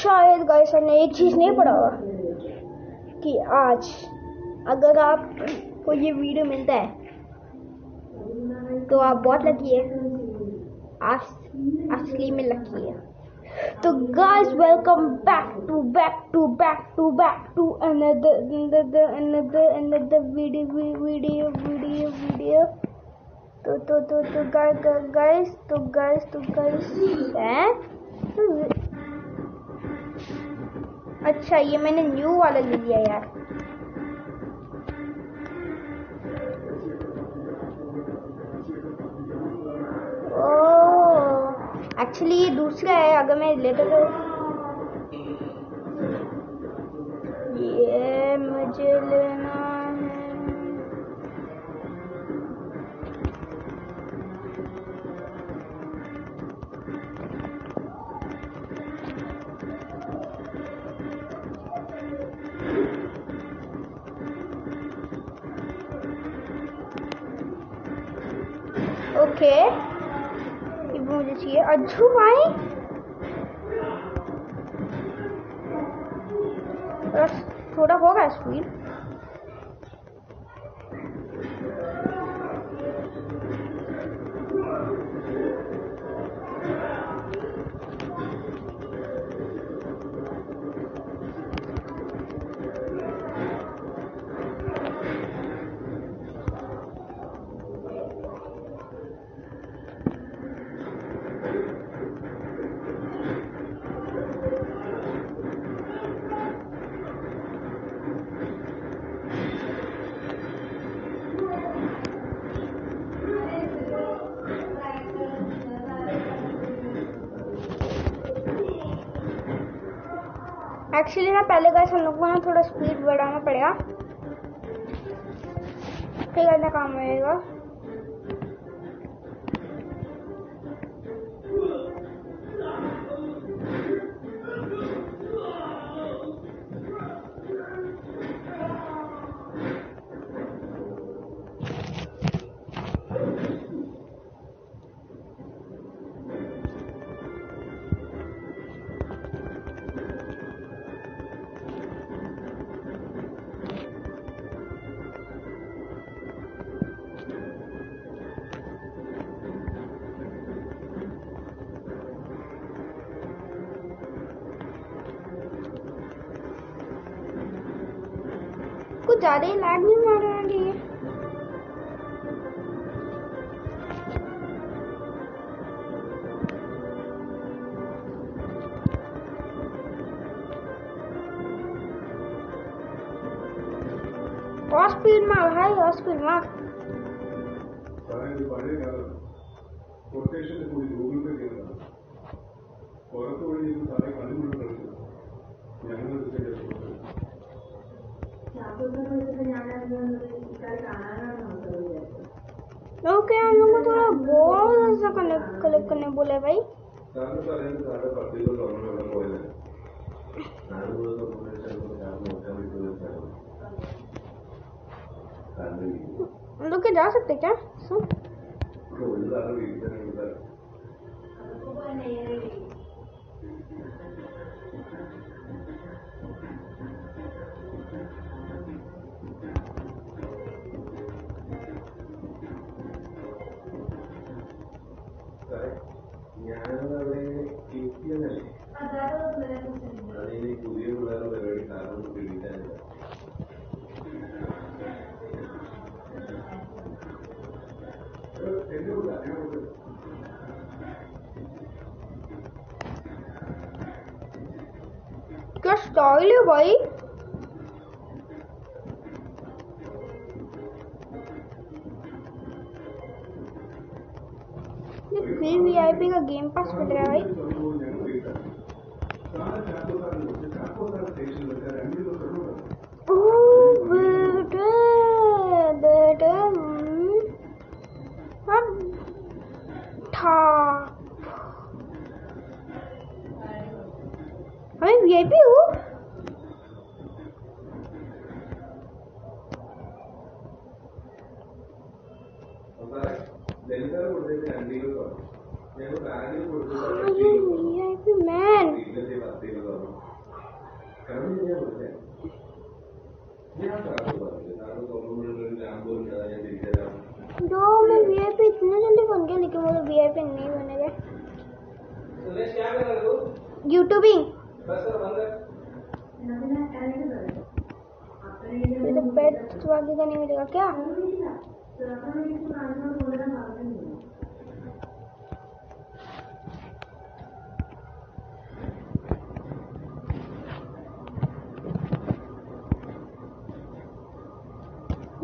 शायद गाइस ने एक चीज नहीं पढ़ा होगा कि आज अगर आपको ये वीडियो मिलता है तो आप बहुत लकी है, असली में लकी है। तो guys welcome back to another video. तो गाइस हैं। अच्छा ये मैंने न्यू वाला ले लिया यार। ओह एक्चुअली ये दूसरा है, अगर मैं लेता तो ये मुझे लेना है। ओके ये मुझे चाहिए। अज्जू भाई थोड़ा होगा स्पीड। एक्चुअली ना पहले गाइस हम लोग को ना थोड़ा स्पीड बढ़ाना पड़ेगा, फिर ऐसा काम होएगा। कुछ ज्यादा ही लैग नहीं मार रहा है ये। और स्पीड मार भाई, और स्पीड मार। ओके हम लोग को थोड़ा बहुत ऐसा कलेक्ट करने बोले भाई। हम लोग के जा सकते क्या? क्या स्टाइल है भाई। ये फ्री वीआईपी का गेम पास मिल रहा है भाई। हमें वीआईपी हो। वीआईपी मैन जो मैं वीआईपी इतने जल्दी बन गया, लेकिन वो वीआईपी नहीं बनेगा। यूट्यूबिंग तो पेट बाकी का नहीं मिलेगा क्या?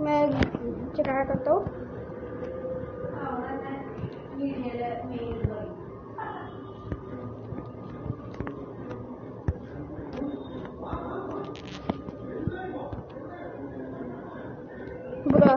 मैं चेक करता हूँ। बुरा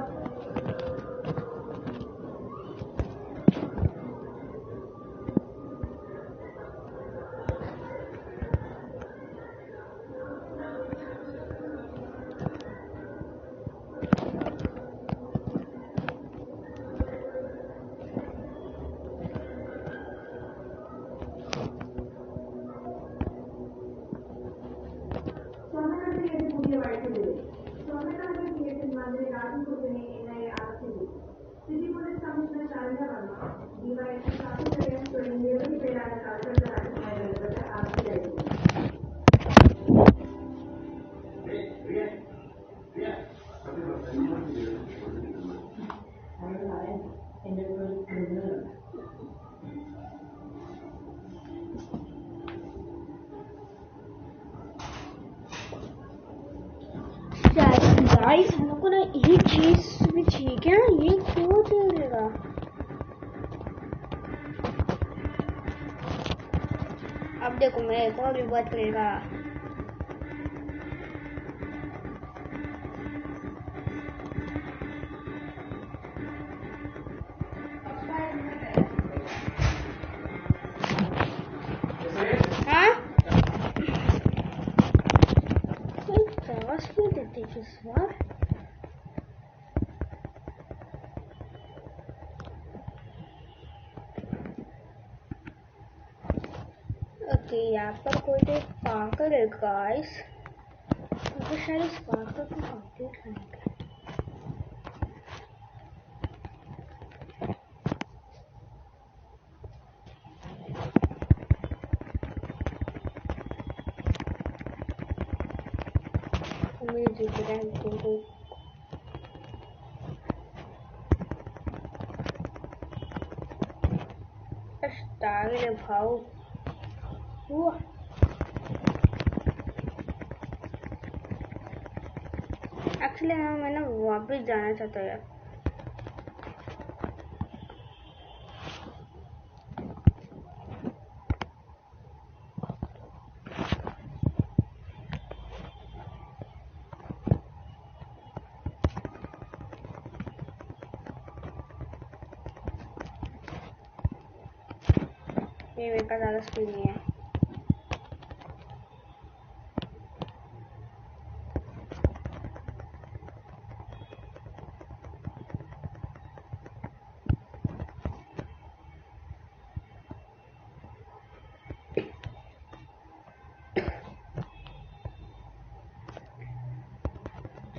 गाइस, हम लोग को ना ये चीज भी ठीक है। ये क्यों चलेगा? अब देखो मेरे को भी बहुत करेगा। ओके, यहाँ पर कोई तो पाकर है गाइस, मुझे शायद इस पाकर को कंप्लीट करना है। जीत रहे हैं टागे भाव हुआ। एक्चुअली मैं ना वापस जाना चाहता हूँ यार। ये मेरे का ज़्यादा स्पीड नहीं है।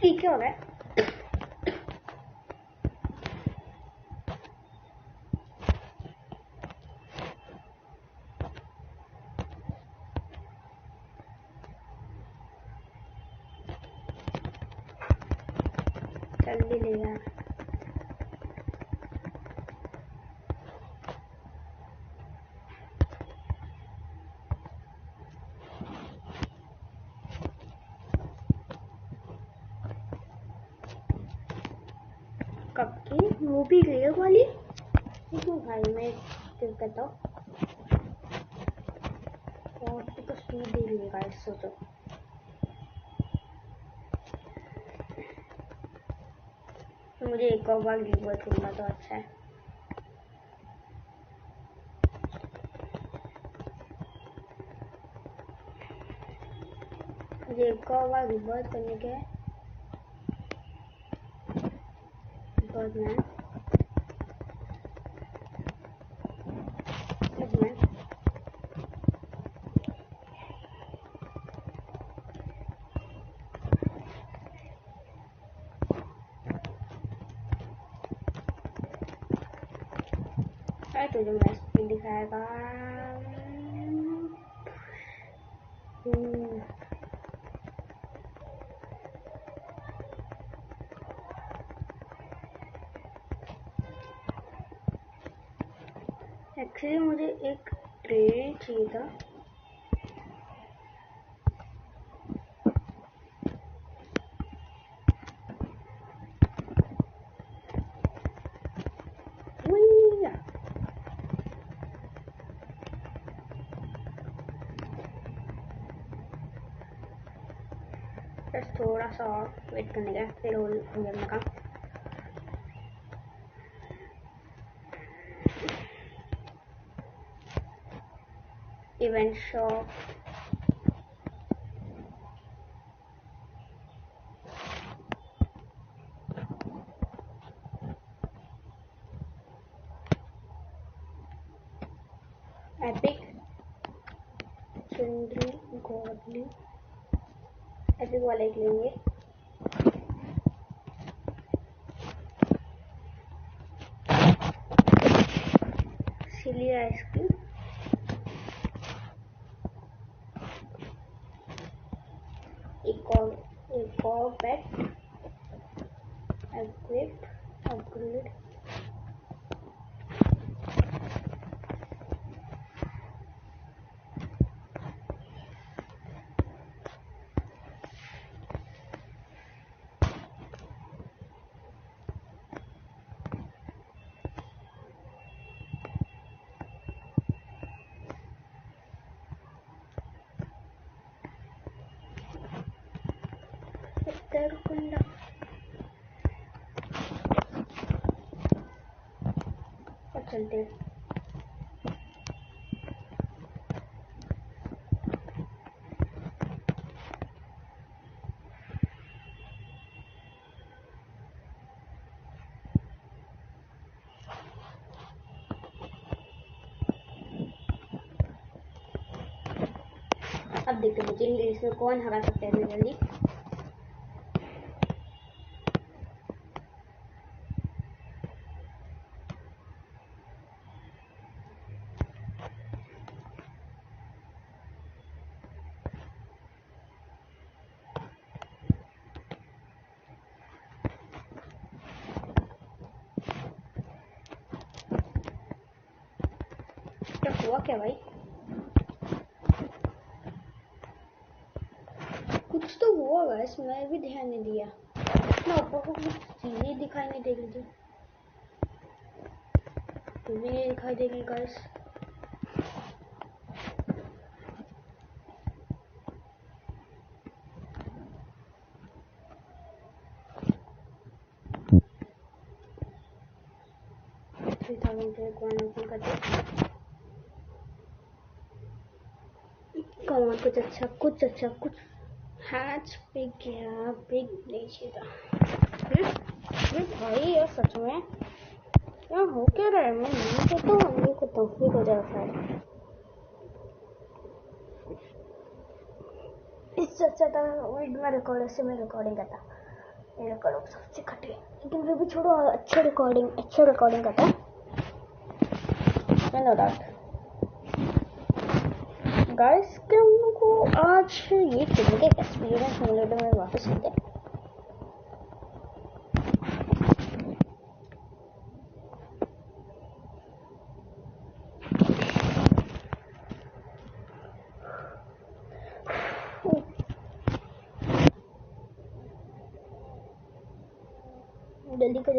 ठीक है, हो रहा है। जल्दी ले यार। कब की मूवी गई वाली? क्यों भाई मैं क्यों कहता हूँ तो स्पीड दे लेगा इस सोचो। मुझे एक और बार रिवर्स करना तो अच्छा है। मुझे एक और बार रिवर्स करने के बाद मैं तुझे मैं स्पीड दिखाएगा। एक्चुअली मुझे एक ट्रेन चाहिए था। बस थोड़ा सा और वेट करने का, फिर हो जाने का। Event shop, epic, चंद्री, godly, epic वाले एक लेंगे। सिली आइसक्रीम, एक और पेट, अपग्रेड, उत्तरकुंडा। और चलते अब देखते मुझे इसमें कौन हरा सकता है जल्दी। क्या हुआ क्या भाई? कुछ तो हुआ गाइस, मैं भी ध्यान नहीं दिया। ना ऊपर को कुछ चीजें दिखाई नहीं दे रही थी। मुझे ये दिखाई दे रही गाइस। कुछ अच्छा कुछ हैच पिक गया, पिक नहीं चाहिए। भाई यार सच में क्या हो क्या रहा है? मैं नहीं करता हूँ, नहीं करता हूँ, ठीक हो जाएगा शायद। इससे अच्छा था में रिकॉर्ड से मैं रिकॉर्डिंग करता। ये रिकॉर्ड सबसे घटिया, लेकिन फिर भी छोड़ो, अच्छा रिकॉर्डिंग करता है। नो डाउट गाइस के हम लोग को आज ये खेलने का एक्सपीरियंस सिमुलेटर में वापस मिलते हैं। जल्दी कर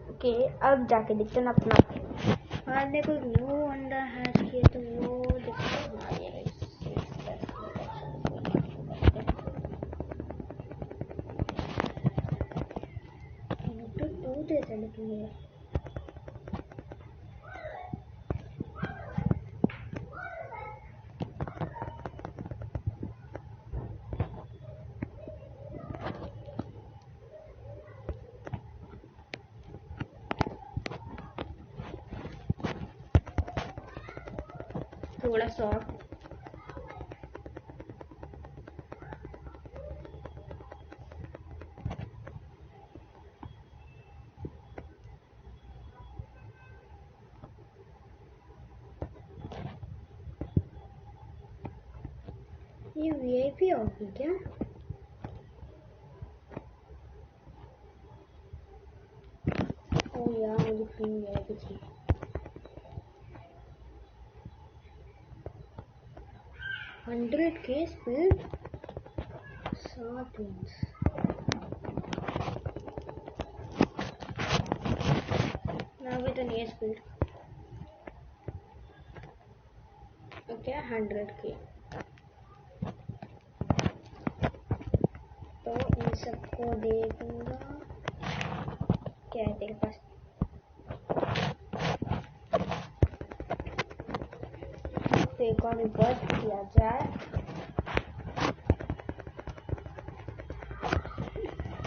ओके, अब जाके देखते हैं अपना। हमने कोई न्यू अंडा हैच किया तो वो तो जैसा लेकिन ये थोड़ा सॉफ्ट। ये वीआईपी होगी क्या? ओ यार मुझे फ्री वीआईपी चाहिए। हंड्रेड के स्पीड 7 इंच। ना भी तो नहीं है स्पीड। ओके 100 के। तो इन सबको दे दूंगा। क्या है तेरे पास? तो एक और रिवर्स किया जाए।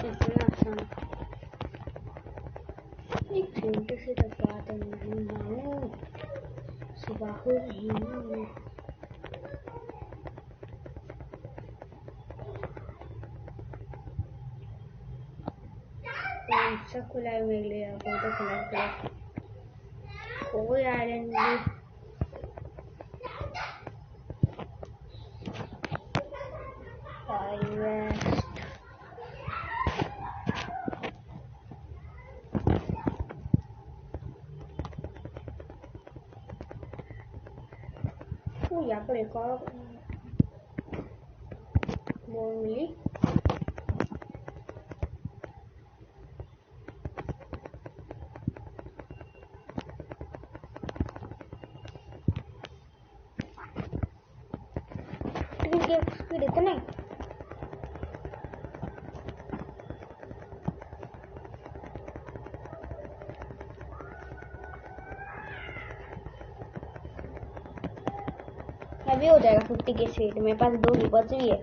इतना आसान। एक घंटे से तक बात नहीं मानू। सुबह हो रही मानू। सब खुला है मेरे लिए। अब तो खुला कोई आयरन नहीं। तो यहाँ पर एक और बोल मिली। स्पीड इतना अभी हो जाएगा 50 के स्पीड। मेरे पास 2 रिवर्स भी है।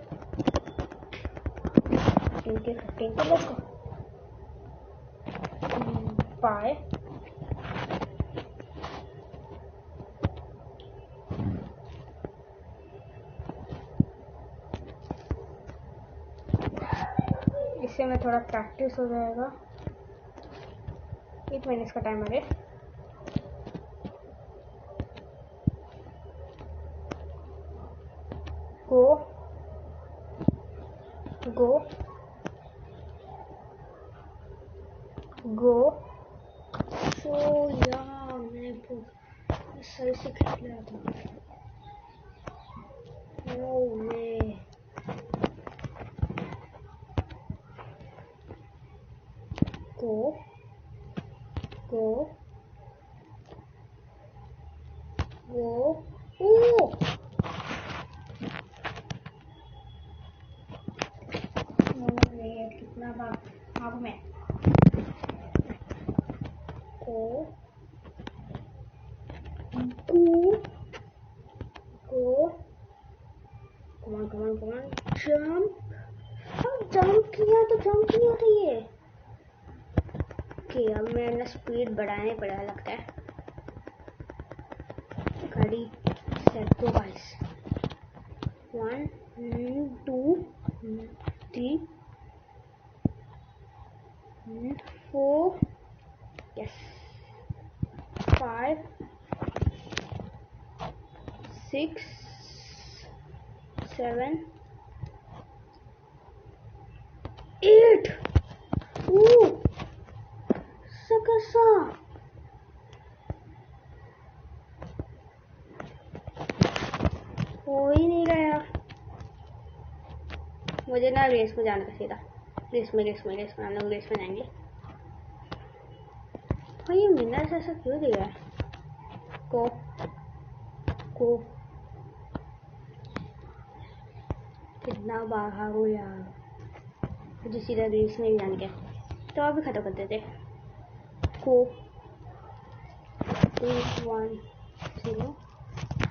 15 के 15 के लेट्स गो। 5 इससे में थोड़ा प्रैक्टिस हो जाएगा। 8 मिनट्स का टाइमर है। गो गो गो। सो यार मैंने सही से खेल लिया था। नो वे। गो गो गो। ओ कितना भाग में। गो गो गो। कमान कमान कमान। जंप। जंप किया तो जंप नहीं हो रही है। ओके अब मैंने स्पीड बढ़ाने पड़ा लगता है। गाड़ी सेट को गाइस। 1 2 3 4 यस 5 6 7 8 सकसा हो ही नहीं रहा। मुझे ना रेस में जाना था सीधा। रेस में हम लोग रेस में जाएंगे। भाई ये विनर ऐसा क्यों दिया है? को कितना भागो यार। मुझे सीधा रेस में जाने के तो अभी खत्म कर देते। को 3 1 0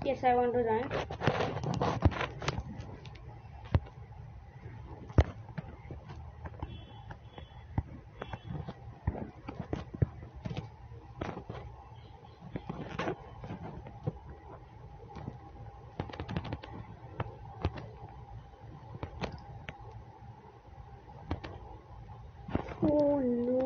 yes I want to run. Oh no.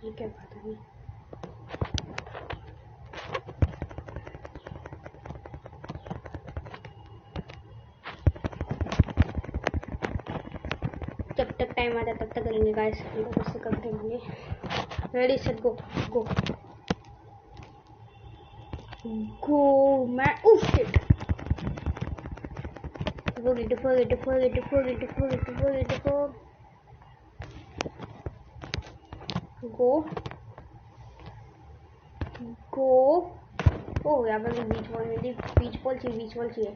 ये क्या बात है? जब तक टाइम आता तब तक करेंगे गाइस, हम उससे कर देंगे। रेडी सेट गो गो गो। मैं उफ शिट, गो गो। ओ यहाँ पर बीच बॉल मिली, बीच बॉल चाहिए।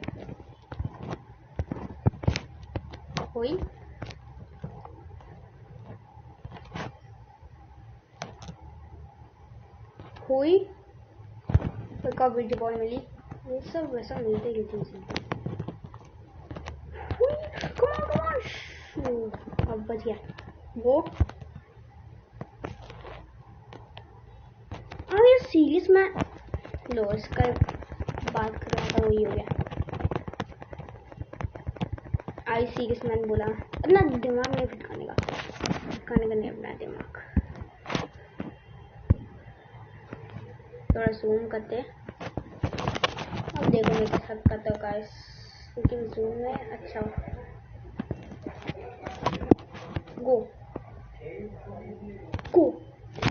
कोई कब बीच बॉल मिली? ये सब वैसा मिलते ही चीज। अब बच गया वो। ये सीरियस में लो, इसका बात कर रहा था वही हो गया। आई सीरियस मैंने बोला अपना दिमाग नहीं फिटकाने का नहीं अपना दिमाग। थोड़ा जूम करते, अब देखो मैं क्या सब करता हूँ गाइस, क्योंकि जूम में अच्छा गो गो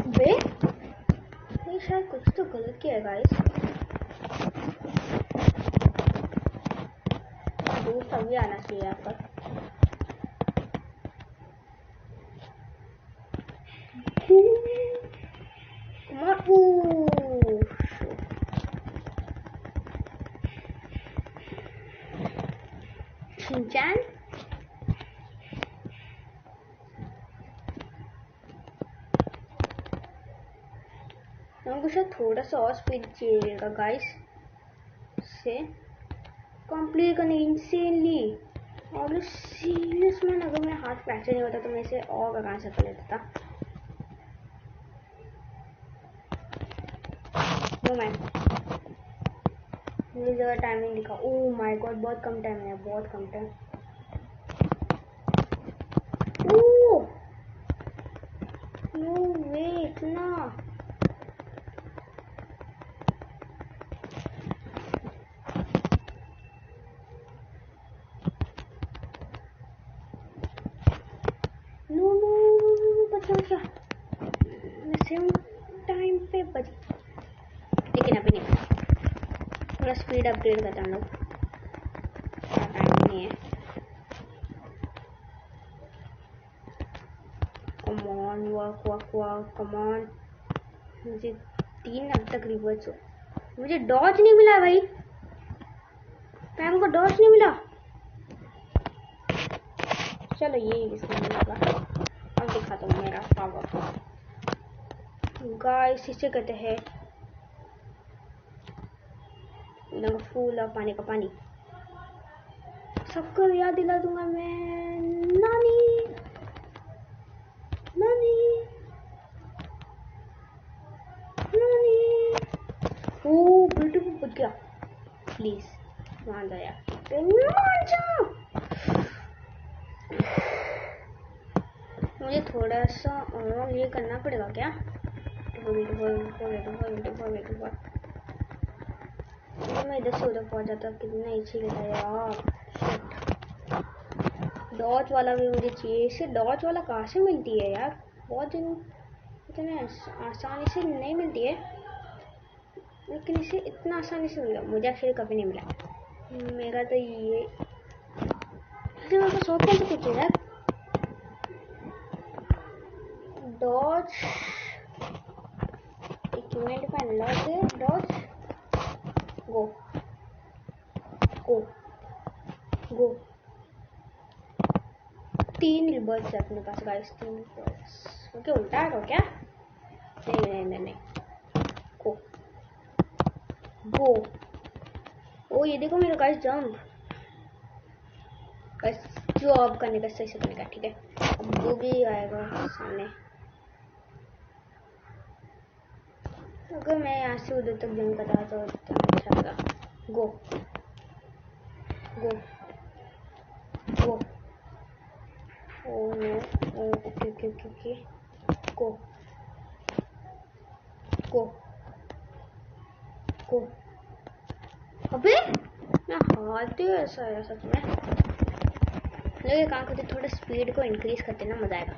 बे। ये शायद कुछ तो गलत किया है गाइस। दूर तभी आना चाहिए यहाँ पर। शिनचैन हमको शायद थोड़ा सा और स्पीड चाहिएगा गाइस से कंप्लीट करने इंसेनली। और सीरियस में अगर मेरा हाथ फ्रैक्चर नहीं होता तो मैं इसे और आराम से कर लेता था। मुझे ज़्यादा टाइमिंग दिखा। ओह माय गॉड, बहुत कम टाइम है, बहुत कम टाइम। ओह नो वे, इतना बचा मैं सेम टाइम पे बच, लेकिन अभी नहीं। थोड़ा स्पीड अपग्रेड करता हूँ लोग, टाइम नहीं है। Come on work come on. मुझे 3 अब तक रिवर्स हो, मुझे डॉज नहीं मिला भाई, पैम को डॉज नहीं मिला। चलो ये इसमें मिला, अब दिखाता हूँ मेरा पावर गाइस। इसे कहते हैं फूल और पानी का पानी। सबको याद दिला दूंगा मैं। नानी नानी नानी। ओ बेटे को बच गया, प्लीज मान जा यार, मान जा। मुझे थोड़ा सा और ये करना पड़ेगा क्या? मैं इधर से उधर पहुंच जाता, कितना इच्छी रहता यार। डॉज वाला भी मुझे चाहिए। इसे डॉज वाला कहाँ से मिलती है यार? बहुत दिन इतने आसानी से नहीं मिलती है, लेकिन इसे इतना आसानी से मिला मुझे एक्चुअली कभी नहीं मिला। मेरा तो ये मेरे को शौक कौन सा कुछ है डॉज इक्विपमेंट में अनलॉक है। डॉज गो गो गो। 3 रिबर्ड्स है अपने पास गाइस, 3 रिबर्ड्स। ओके उल्टा है क्या? नहीं गो गो। ओ ये देखो मेरा गाइस जंप, गाइस जो अब करने का सही से करने का, ठीक है? अब वो भी आएगा सामने। अगर मैं यहाँ से उधर तक जंप कर रहा तो अच्छा लगा। Go go go. Oh no, okay go. को को अबे मैं हारती हूँ ऐसा है सच में। लेकिन काम करते थोड़ा स्पीड को इंक्रीज करते ना मजा आएगा।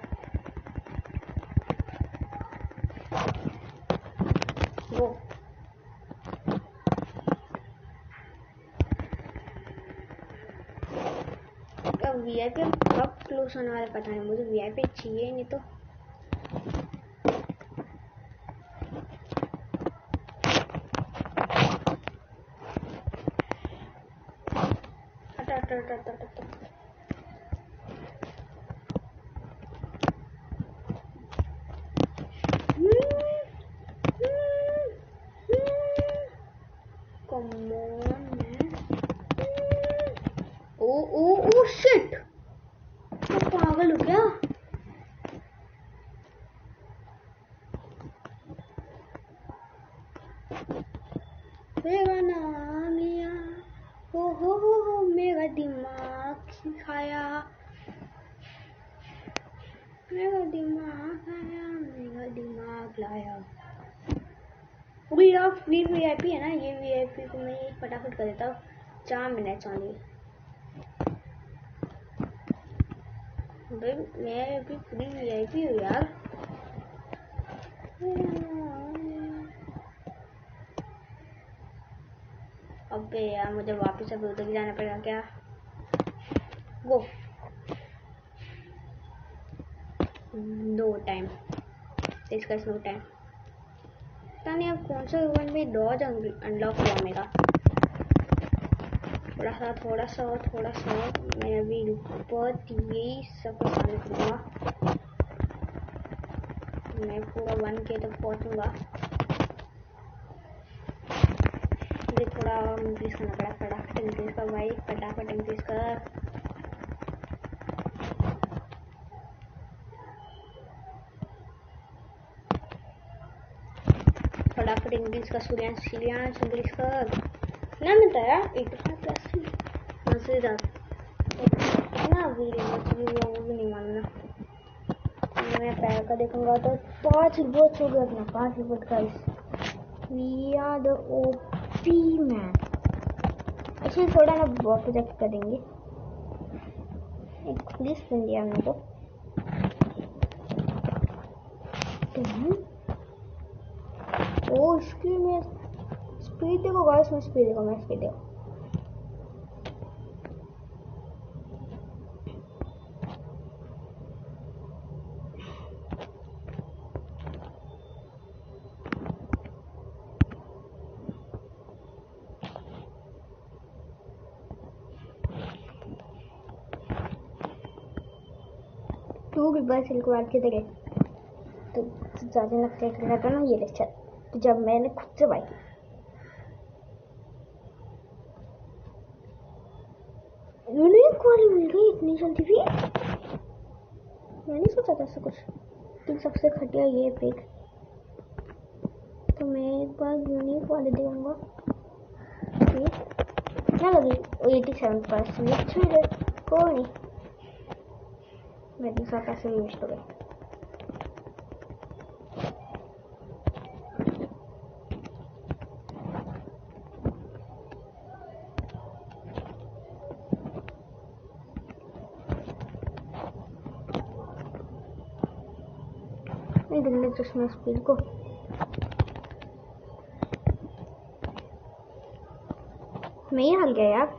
वो वीआईपी कब क्लोज होने वाला पता नहीं, मुझे वीआईपी चाहिए नहीं तो। ओ शिट, पागल हो गया। मेरा नाम लिया, हो मेरा दिमाग खाया, मेरा दिमाग खाया, मेरा दिमाग लाया। वो यार फ्री वीआईपी है ना, ये वीआईपी को मैं फटाफट कर देता हूँ 4 मिनट वाली। मैं अभी फ्री वीआईपी हूँ यार। अबे यार मुझे वापस अभी उधर जाना पड़ेगा क्या? वो नो टाइम, इसका नो टाइम। पता नहीं अब कौन सा इवेंट में डॉज अनलॉक हुआ मेरा। थोड़ा सा मैं अभी बहुत यही सब सामने करूँगा। मैं पूरा 1K तक पहुँचूँगा। मुझे थोड़ा इंक्रीज करना पड़ा, फटाफट इंक्रीज कर भाई, फटाफट इंक्रीज कर। फटाफट इंक्रीज कर सूर्यांश इंक्रीज कर। ना मिलता है 85+ मजेदार। इतना वीडियो वो भी नहीं मानना। मैं पैर का देखूंगा तो 5 रिवॉर्ड्स हो गए अपना, 5 reward guys. We are the OP man. अच्छा थोड़ा ना प्रोजेक्ट करेंगे, एक पुलिस बन दिया हमने तो। ओ इसकी मैं स्पीड देखो गाइस, मैं स्पीड देखो। तू भी बस इनको बात के देखे तो ज़्यादा लगता है ना ये लेक्चर। तो जब मैंने खुद से भाई यूनिक वाली मिल गई इतनी जल्दी भी, मैंने सोचा था ऐसा कुछ। कि सबसे घटिया ये पिक, तो मैं एक बार यूनिक वाले दूंगा। क्या लगी 87%, कोई नहीं, मैं दूसरा पैसे भी वेस्ट हो गए। दिल्ली चश्मा स्पीड को मैं ही हाल गया यार।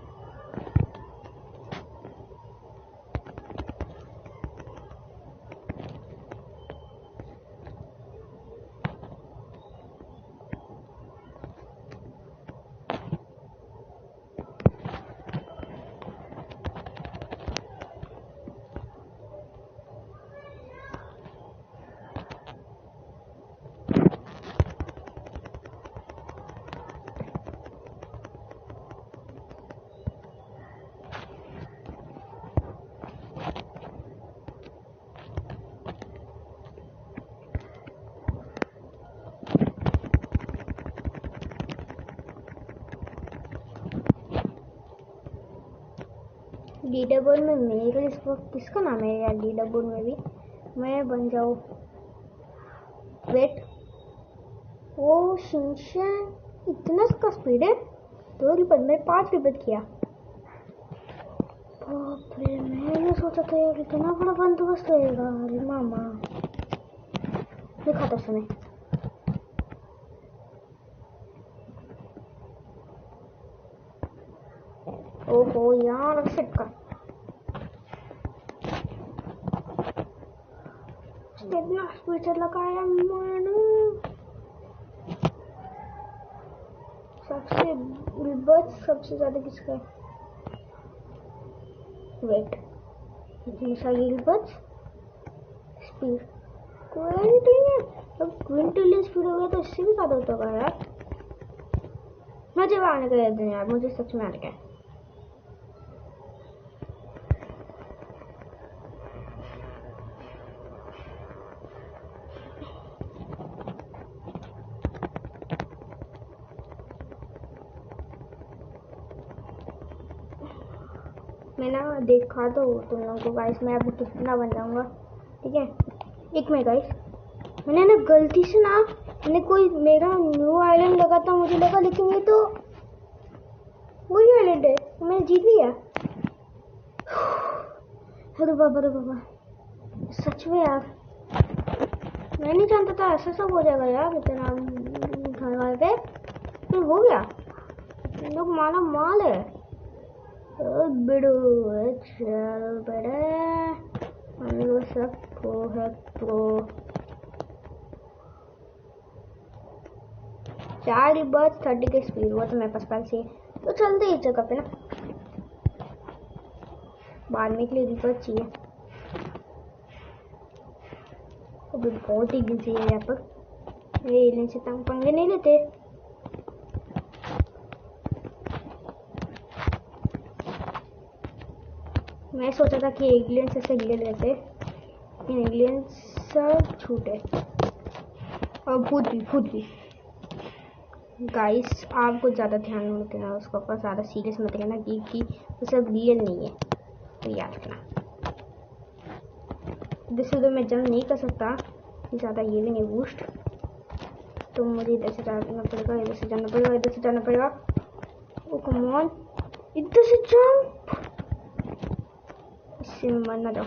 लीडर बोर्ड में मेरे इसको किसका नाम है यार? लीडर बोर्ड में भी मैं बन जाऊँ। वेट वो शिनचैन इतना इसका स्पीड है। 2 रिपीट में 5 रिपीट किया। बाप रे, मैंने सोचा था यार इतना बड़ा बंदोबस्त रहेगा। अरे मामा दिखा था उसने। ओहो यार शिट का इतना स्पीड से लगाया मैंने। सबसे बच सबसे ज्यादा किसका है? वेट मिसाइल बच स्पीड क्विंटिलियन। अब क्विंटिलियन स्पीड हो गया तो इससे भी ज्यादा होता होगा यार। मुझे आने का याद नहीं यार, मुझे सच में आने का है। मैं ना देखा तो तुम लोगों को गाइस, मैं अभी कितना बन जाऊंगा। ठीक है, एक मिनट गाइस, मैंने ना गलती से ना मैंने कोई मेरा न्यू आइलैंड लगा था, मुझे लगा, लेकिन ये तो वही आइलैंड है। मैंने जीत लिया। अरे बाबा सच में यार, मैं नहीं जानता था ऐसा सब हो जाएगा यार। इतना घर पे तो हो गया। लोग माला माल है। बिड़ो चल बड़े हम लोग सब प्रो है प्रो। 4 रिबर्स 30 की स्पीड, वो तो मेरे पास पहले से। तो चलते ही जगह पे ना, बाद में के लिए रिबर्स चाहिए। अभी बहुत ही बिजी है यहाँ पर। ये एलियन से तंग पंगे नहीं लेते। मैं सोचा था कि एलियन से ले लेते, लेकिन एलियन सब छूटे और भूत भी। गाइस आपको ज़्यादा ध्यान मत देना उसका ऊपर, ज़्यादा सीरियस मत लेना कि वो सब रियल नहीं है, तो याद रखना। जिससे तो मैं जंप नहीं कर सकता ज़्यादा, ये भी नहीं बूस्ट, तो मुझे इधर से जाना पड़ेगा, इधर से जाना पड़ेगा, इधर से जाना पड़ेगा। ओ कम ऑन, इधर से जंप, इससे मर ना जाओ।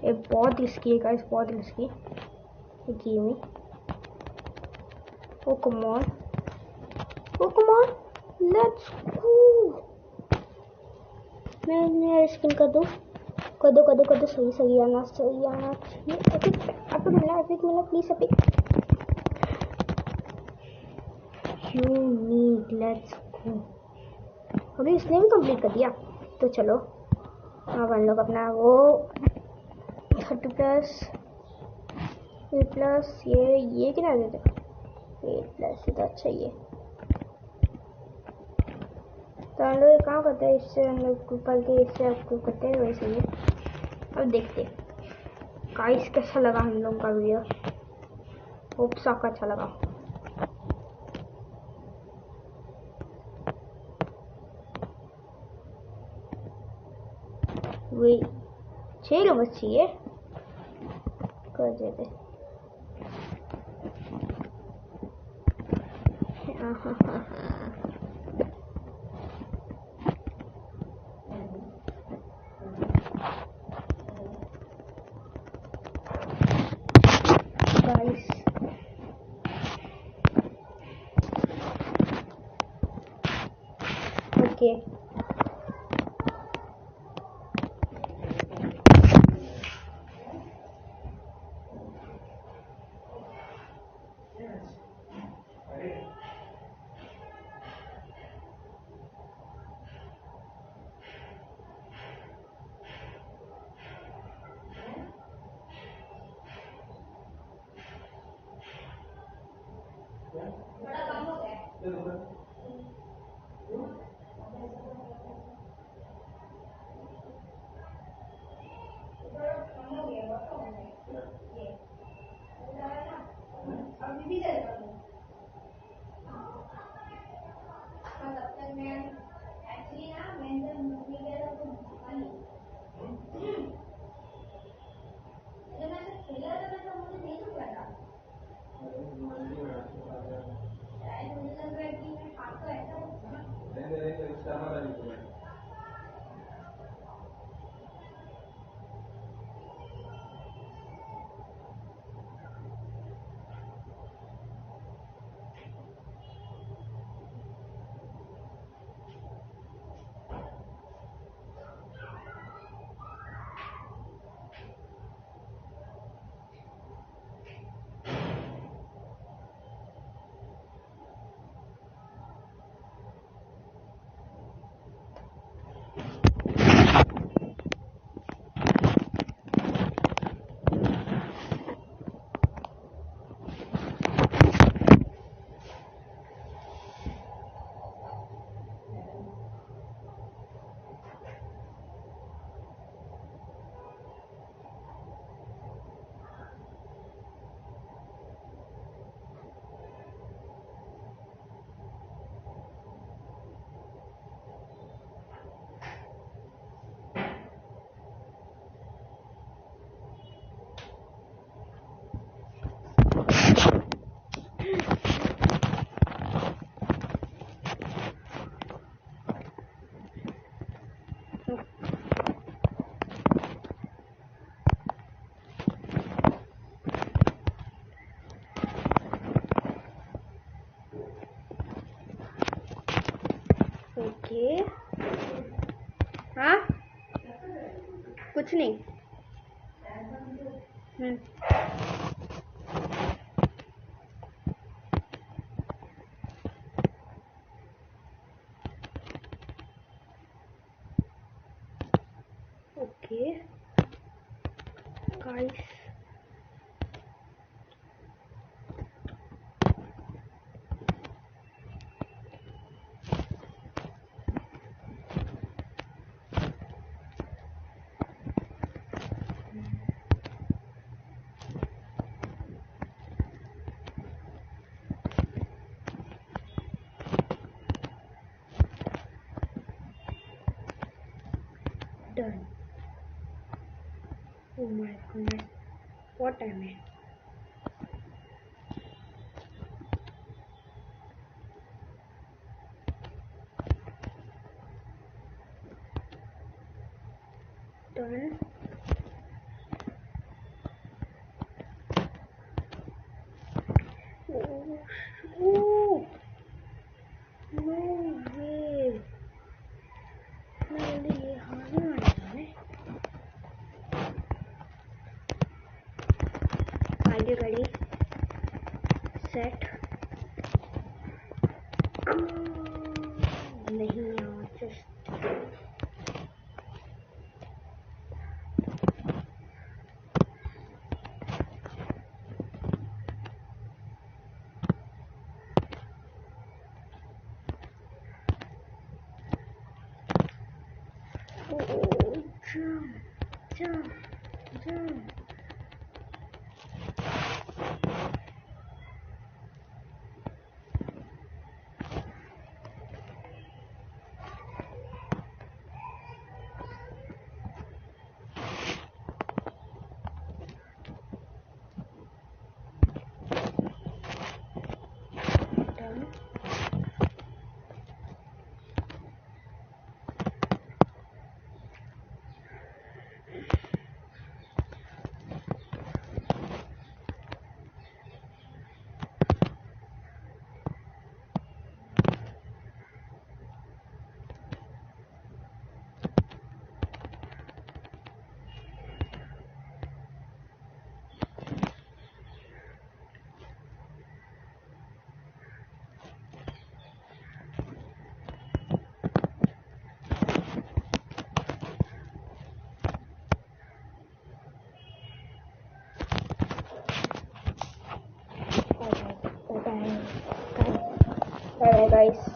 ये बहुत रिस्की है गाइस, बहुत रिस्की गेम है। ओ कम ऑन, लेट्स गो। मैं स्किन कर दो, सही आना चाहिए। एपिक मिला please, epic unique. Let's go. अभी इसने भी कंप्लीट कर दिया, तो चलो अब हम लोग अपना वो 30+ प्लस ये कितना देते 8+ तो अच्छा ही है। तो हम लोग कहाँ करते हैं, इससे हम लोग ऊपर के इससे आपको करते हैं वैसे ही। अब देखते गाइस कैसा लगा हम लोगों का वीडियो। होप सो आपको अच्छा लगा। वही 6 लोग बस चाहिए, कर देते। गाइस ओके, हाँ कुछ नहीं। Okay guys, done. Oh my goodness, what time है? Done. Oh, no way. मेरे ये हाथ में आया है। Are you ready? Set. नहीं यार, just jump. Done. Bye bye guys.